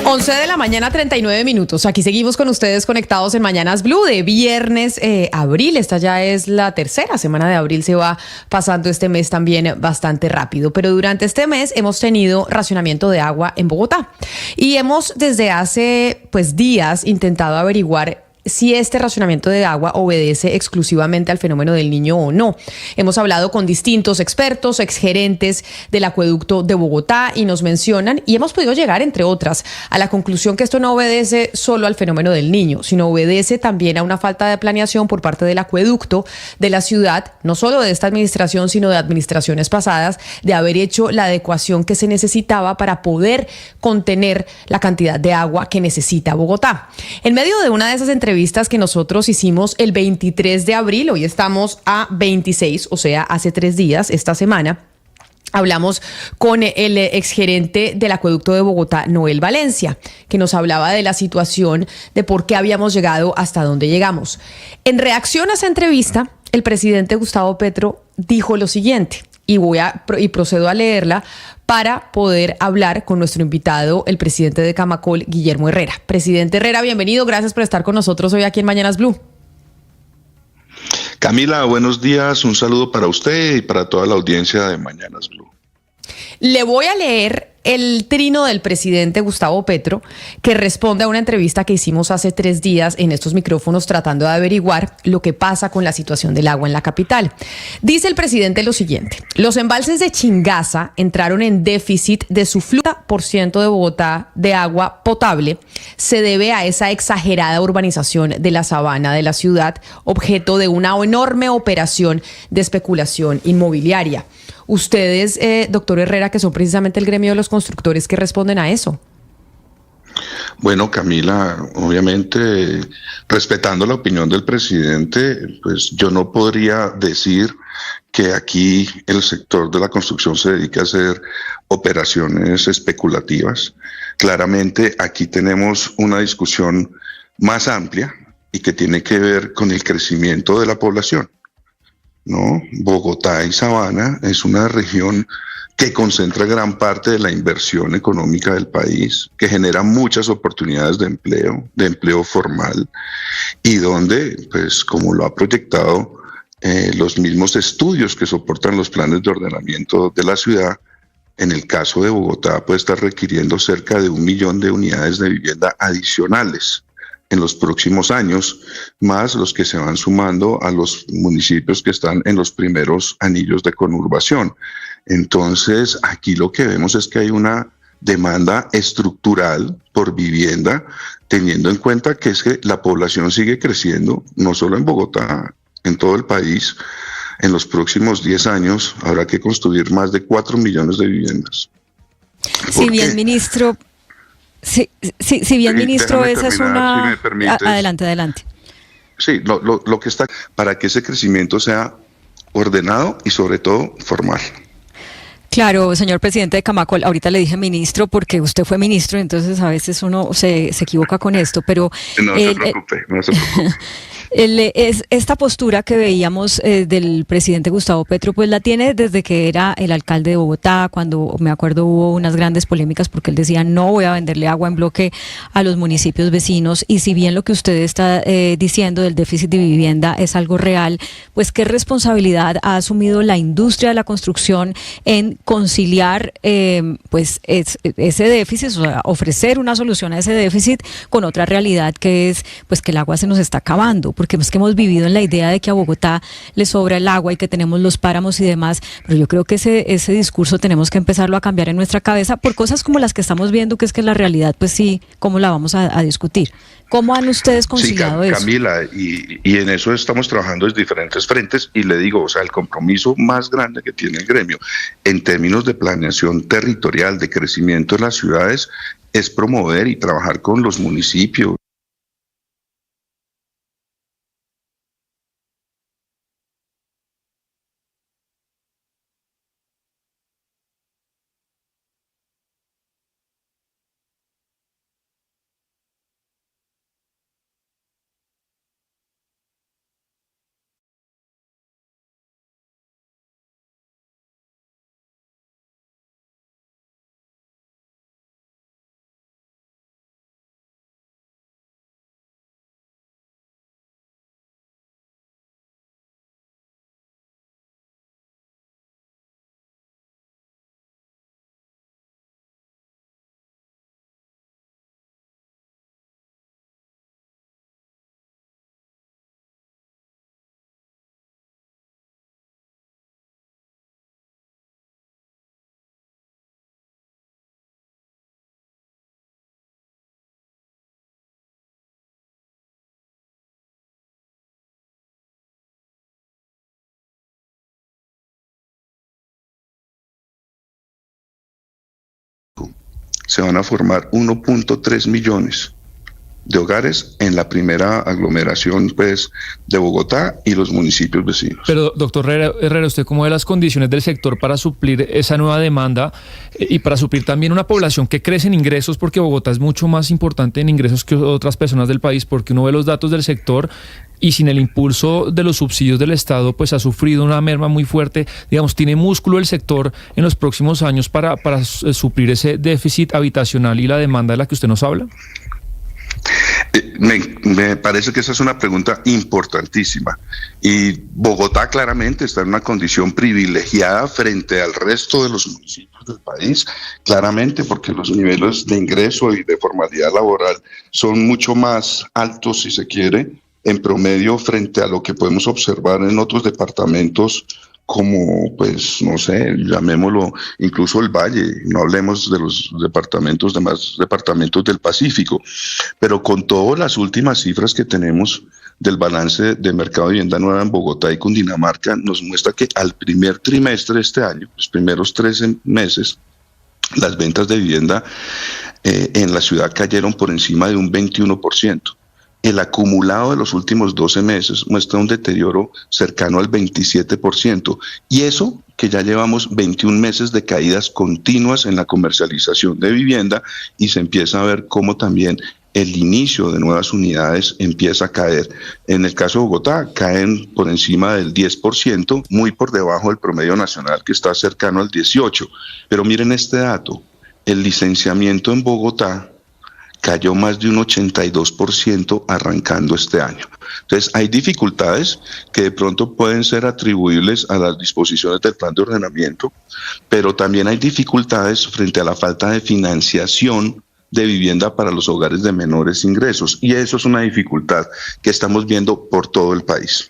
11 de la mañana, 39 minutos. Aquí seguimos con ustedes conectados en Mañanas Blue de viernes, abril. Esta ya es la tercera semana de abril. Se va pasando este mes también bastante rápido. Pero durante este mes hemos tenido racionamiento de agua en Bogotá. Y hemos desde hace días intentado averiguar si este racionamiento de agua obedece exclusivamente al fenómeno del Niño o no. Hemos hablado con distintos expertos, exgerentes del acueducto de Bogotá y nos mencionan, y hemos podido llegar, entre otras, a la conclusión que esto no obedece solo al fenómeno del Niño, sino obedece también a una falta de planeación por parte del acueducto de la ciudad, no solo de esta administración, sino de administraciones pasadas, de haber hecho la adecuación que se necesitaba para poder contener la cantidad de agua que necesita Bogotá. En medio de una de esas entrevistas que nosotros hicimos el 23 de abril, hoy estamos a 26, o sea, hace 3 días, esta semana, hablamos con el exgerente del acueducto de Bogotá, Noel Valencia, que nos hablaba de la situación, de por qué habíamos llegado hasta donde llegamos. En reacción a esa entrevista, el presidente Gustavo Petro dijo lo siguiente, y procedo a leerla para poder hablar con nuestro invitado, el presidente de Camacol, Guillermo Herrera. Presidente Herrera, bienvenido, gracias por estar con nosotros hoy aquí en Mañanas Blue. Camila, buenos días, un saludo para usted y para toda la audiencia de Mañanas Blue. Le voy a leer el trino del presidente Gustavo Petro, que responde a una entrevista que hicimos hace 3 días en estos micrófonos tratando de averiguar lo que pasa con la situación del agua en la capital. Dice el presidente lo siguiente: los embalses de Chingaza entraron en déficit de su flujo por ciento de Bogotá de agua potable. Se debe a esa exagerada urbanización de la sabana de la ciudad, objeto de una enorme operación de especulación inmobiliaria. Ustedes, doctor Herrera, que son precisamente el gremio de los constructores, que responden a eso. Bueno, Camila, obviamente, respetando la opinión del presidente, pues yo no podría decir que aquí el sector de la construcción se dedica a hacer operaciones especulativas. Claramente aquí tenemos una discusión más amplia y que tiene que ver con el crecimiento de la población, ¿no? Bogotá y Sabana es una región que concentra gran parte de la inversión económica del país, que genera muchas oportunidades de empleo formal, y donde, pues, como lo ha proyectado los mismos estudios que soportan los planes de ordenamiento de la ciudad, en el caso de Bogotá puede estar requiriendo cerca de 1 millón de unidades de vivienda adicionales en los próximos años, más los que se van sumando a los municipios que están en los primeros anillos de conurbación. Entonces, aquí lo que vemos es que hay una demanda estructural por vivienda, teniendo en cuenta que es que la población sigue creciendo, no solo en Bogotá, en todo el país. En los próximos 10 años habrá que construir más de 4 millones de viviendas. Si bien, ministro... Sí, ministro, esa es una... Si me permites. Adelante. Sí, lo que está para que ese crecimiento sea ordenado y sobre todo formal. Claro, señor presidente de Camacol, ahorita le dije ministro porque usted fue ministro, entonces a veces uno se equivoca con esto, pero... No se preocupe. Esta postura que veíamos del presidente Gustavo Petro, pues la tiene desde que era el alcalde de Bogotá, cuando me acuerdo hubo unas grandes polémicas porque él decía no voy a venderle agua en bloque a los municipios vecinos, y si bien lo que usted está diciendo del déficit de vivienda es algo real, pues ¿qué responsabilidad ha asumido la industria de la construcción en conciliar ese déficit, o sea, ofrecer una solución a ese déficit con otra realidad que es pues que el agua se nos está acabando? Porque es que hemos vivido en la idea de que a Bogotá le sobra el agua y que tenemos los páramos y demás, pero yo creo que ese discurso tenemos que empezarlo a cambiar en nuestra cabeza por cosas como las que estamos viendo, que es que la realidad, pues sí, ¿cómo la vamos a discutir? ¿Cómo han ustedes conciliado eso? Camila, y en eso estamos trabajando desde diferentes frentes, y le digo, o sea, el compromiso más grande que tiene el gremio en términos de planeación territorial, de crecimiento de las ciudades, es promover y trabajar con los municipios, se van a formar 1.3 millones de hogares en la primera aglomeración pues de Bogotá y los municipios vecinos. Pero doctor Herrera, ¿usted cómo ve las condiciones del sector para suplir esa nueva demanda y para suplir también una población que crece en ingresos? Porque Bogotá es mucho más importante en ingresos que otras personas del país, porque uno ve los datos del sector y sin el impulso de los subsidios del Estado, pues ha sufrido una merma muy fuerte. Digamos, ¿tiene músculo el sector en los próximos años para suplir ese déficit habitacional y la demanda de la que usted nos habla? Me parece que esa es una pregunta importantísima y Bogotá claramente está en una condición privilegiada frente al resto de los municipios del país, claramente porque los niveles de ingreso y de formalidad laboral son mucho más altos, si se quiere, en promedio frente a lo que podemos observar en otros departamentos como, pues, no sé, llamémoslo incluso el Valle, no hablemos de los demás departamentos del Pacífico, pero con todas las últimas cifras que tenemos del balance de mercado de vivienda nueva en Bogotá y Cundinamarca, nos muestra que al primer trimestre de este año, los primeros 13 meses, las ventas de vivienda en la ciudad cayeron por encima de un 21%. El acumulado de los últimos 12 meses muestra un deterioro cercano al 27%. Y eso que ya llevamos 21 meses de caídas continuas en la comercialización de vivienda y se empieza a ver cómo también el inicio de nuevas unidades empieza a caer. En el caso de Bogotá, caen por encima del 10%, muy por debajo del promedio nacional que está cercano al 18%. Pero miren este dato, el licenciamiento en Bogotá cayó más de un 82% arrancando este año. Entonces, hay dificultades que de pronto pueden ser atribuibles a las disposiciones del plan de ordenamiento, pero también hay dificultades frente a la falta de financiación de vivienda para los hogares de menores ingresos, y eso es una dificultad que estamos viendo por todo el país.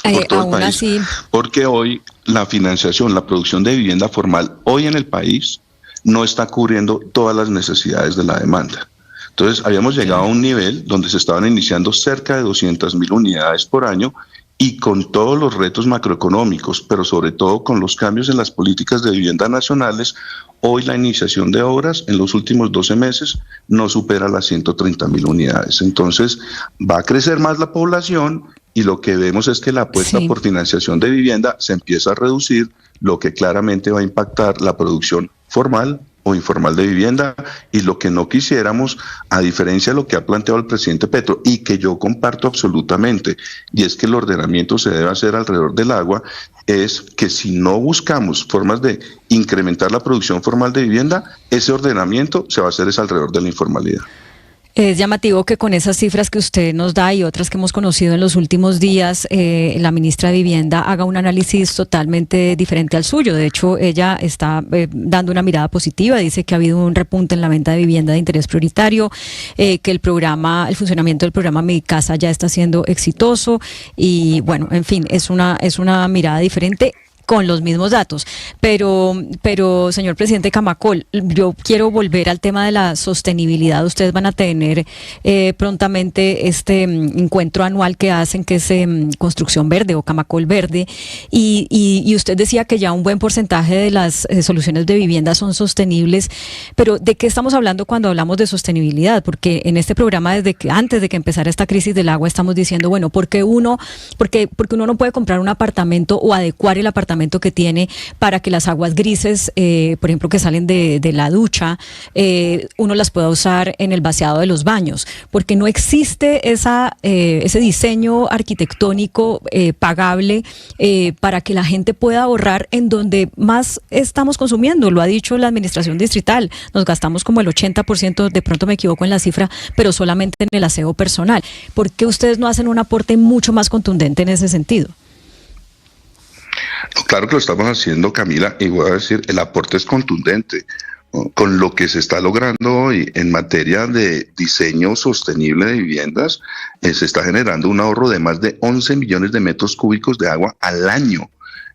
Por todo el país, así, porque hoy la financiación, la producción de vivienda formal hoy en el país no está cubriendo todas las necesidades de la demanda. Entonces, habíamos llegado a un nivel donde se estaban iniciando cerca de 200.000 unidades por año y con todos los retos macroeconómicos, pero sobre todo con los cambios en las políticas de vivienda nacionales, hoy la iniciación de obras en los últimos 12 meses no supera las 130.000 unidades. Entonces, va a crecer más la población y lo que vemos es que la apuesta por financiación de vivienda se empieza a reducir, lo que claramente va a impactar la producción formal o informal de vivienda, y lo que no quisiéramos, a diferencia de lo que ha planteado el presidente Petro y que yo comparto absolutamente, y es que el ordenamiento se debe hacer alrededor del agua, es que si no buscamos formas de incrementar la producción formal de vivienda, ese ordenamiento se va a hacer es alrededor de la informalidad. Es llamativo que con esas cifras que usted nos da y otras que hemos conocido en los últimos días, la ministra de Vivienda haga un análisis totalmente diferente al suyo. De hecho, ella está dando una mirada positiva, dice que ha habido un repunte en la venta de vivienda de interés prioritario, que el funcionamiento del programa Mi Casa ya está siendo exitoso y bueno, en fin, es una mirada diferente con los mismos datos. Pero señor presidente Camacol, yo quiero volver al tema de la sostenibilidad. Ustedes van a tener prontamente este encuentro anual que hacen, que es Construcción Verde o Camacol Verde, y usted decía que ya un buen porcentaje de las soluciones de vivienda son sostenibles, pero ¿de qué estamos hablando cuando hablamos de sostenibilidad? Porque en este programa, antes de que empezara esta crisis del agua, estamos diciendo, bueno, porque uno no puede comprar un apartamento o adecuar el apartamento que tiene para que las aguas grises, por ejemplo, que salen de la ducha, uno las pueda usar en el vaciado de los baños, porque no existe ese diseño arquitectónico pagable para que la gente pueda ahorrar en donde más estamos consumiendo. Lo ha dicho la administración distrital, nos gastamos como el 80%, de pronto me equivoco en la cifra, pero solamente en el aseo personal. ¿Por qué ustedes no hacen un aporte mucho más contundente en ese sentido? Claro que lo estamos haciendo, Camila, y voy a decir, el aporte es contundente. Con lo que se está logrando hoy en materia de diseño sostenible de viviendas, se está generando un ahorro de más de 11 millones de metros cúbicos de agua al año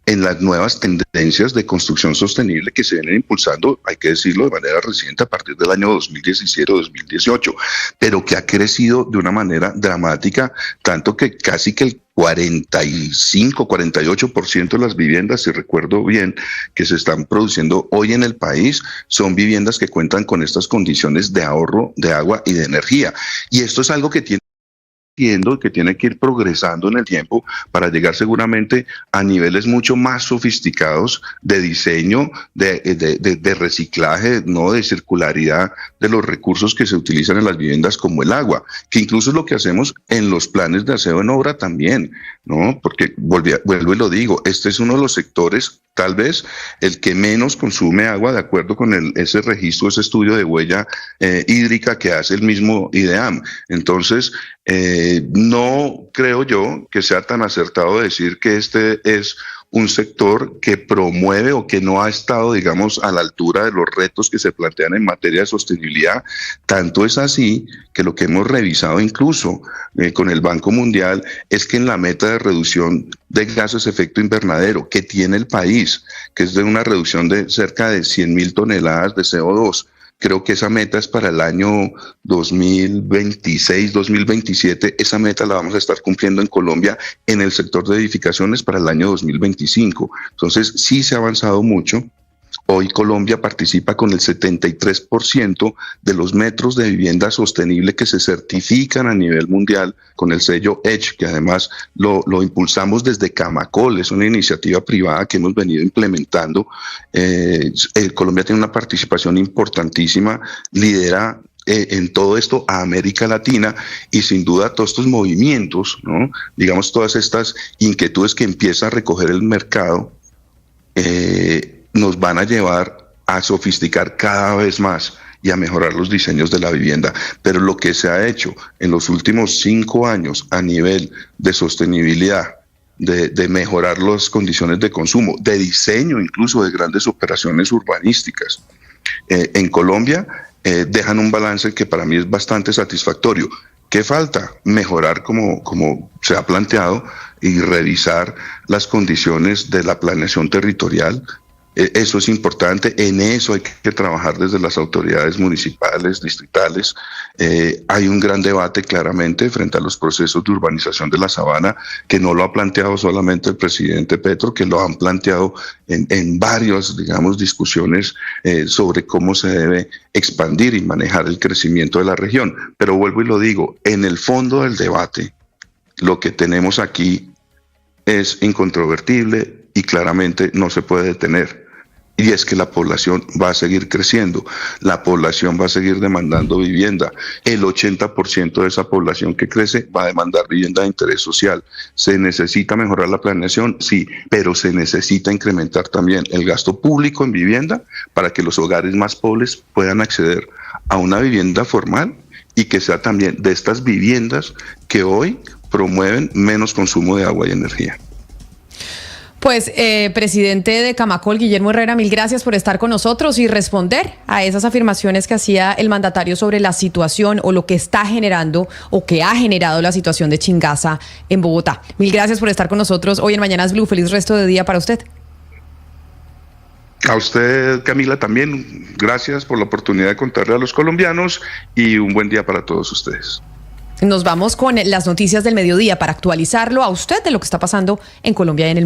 en las nuevas tendencias de construcción sostenible que se vienen impulsando, hay que decirlo de manera reciente, a partir del año 2017 o 2018, pero que ha crecido de una manera dramática, tanto que casi que el 48% de las viviendas, si recuerdo bien, que se están produciendo hoy en el país, son viviendas que cuentan con estas condiciones de ahorro de agua y de energía. Y esto es algo que tiene que ir progresando en el tiempo para llegar seguramente a niveles mucho más sofisticados de diseño, de reciclaje, no de circularidad de los recursos que se utilizan en las viviendas como el agua, que incluso es lo que hacemos en los planes de aseo en obra también, ¿no? Porque vuelvo y lo digo, este es uno de los sectores, tal vez el que menos consume agua, de acuerdo con ese registro, ese estudio de huella hídrica que hace el mismo IDEAM. Entonces, no creo yo que sea tan acertado decir que este es un sector que promueve o que no ha estado, digamos, a la altura de los retos que se plantean en materia de sostenibilidad. Tanto es así que lo que hemos revisado incluso con el Banco Mundial es que en la meta de reducción de gases de efecto invernadero que tiene el país, que es de una reducción de cerca de 100.000 toneladas de CO2, creo que esa meta es para el año 2026, 2027. Esa meta la vamos a estar cumpliendo en Colombia en el sector de edificaciones para el año 2025. Entonces, sí se ha avanzado mucho. Hoy Colombia participa con el 73% de los metros de vivienda sostenible que se certifican a nivel mundial con el sello EDGE, que además lo impulsamos desde Camacol, es una iniciativa privada que hemos venido implementando. Colombia tiene una participación importantísima, lidera en todo esto a América Latina, y sin duda todos estos movimientos, ¿no? Digamos, todas estas inquietudes que empieza a recoger el mercado, nos van a llevar a sofisticar cada vez más y a mejorar los diseños de la vivienda. Pero lo que se ha hecho en los últimos 5 años a nivel de sostenibilidad, de mejorar las condiciones de consumo, de diseño incluso de grandes operaciones urbanísticas, en Colombia dejan un balance que para mí es bastante satisfactorio. ¿Qué falta? Mejorar como se ha planteado y revisar las condiciones de la planeación territorial. Eso es importante, en eso hay que trabajar desde las autoridades municipales, distritales. Hay un gran debate claramente frente a los procesos de urbanización de la sabana, que no lo ha planteado solamente el presidente Petro, que lo han planteado en varias, digamos, discusiones sobre cómo se debe expandir y manejar el crecimiento de la región. Pero vuelvo y lo digo, en el fondo del debate, lo que tenemos aquí es incontrovertible y claramente no se puede detener. Y es que la población va a seguir creciendo, la población va a seguir demandando vivienda. El 80% de esa población que crece va a demandar vivienda de interés social. ¿Se necesita mejorar la planeación? Sí, pero se necesita incrementar también el gasto público en vivienda para que los hogares más pobres puedan acceder a una vivienda formal y que sea también de estas viviendas que hoy promueven menos consumo de agua y energía. Pues, presidente de Camacol, Guillermo Herrera, mil gracias por estar con nosotros y responder a esas afirmaciones que hacía el mandatario sobre la situación o lo que está generando o que ha generado la situación de Chingaza en Bogotá. Mil gracias por estar con nosotros hoy en Mañanas Blue. Feliz resto de día para usted. A usted, Camila, también gracias por la oportunidad de contarle a los colombianos y un buen día para todos ustedes. Nos vamos con las noticias del mediodía para actualizarlo a usted de lo que está pasando en Colombia y en el mundo.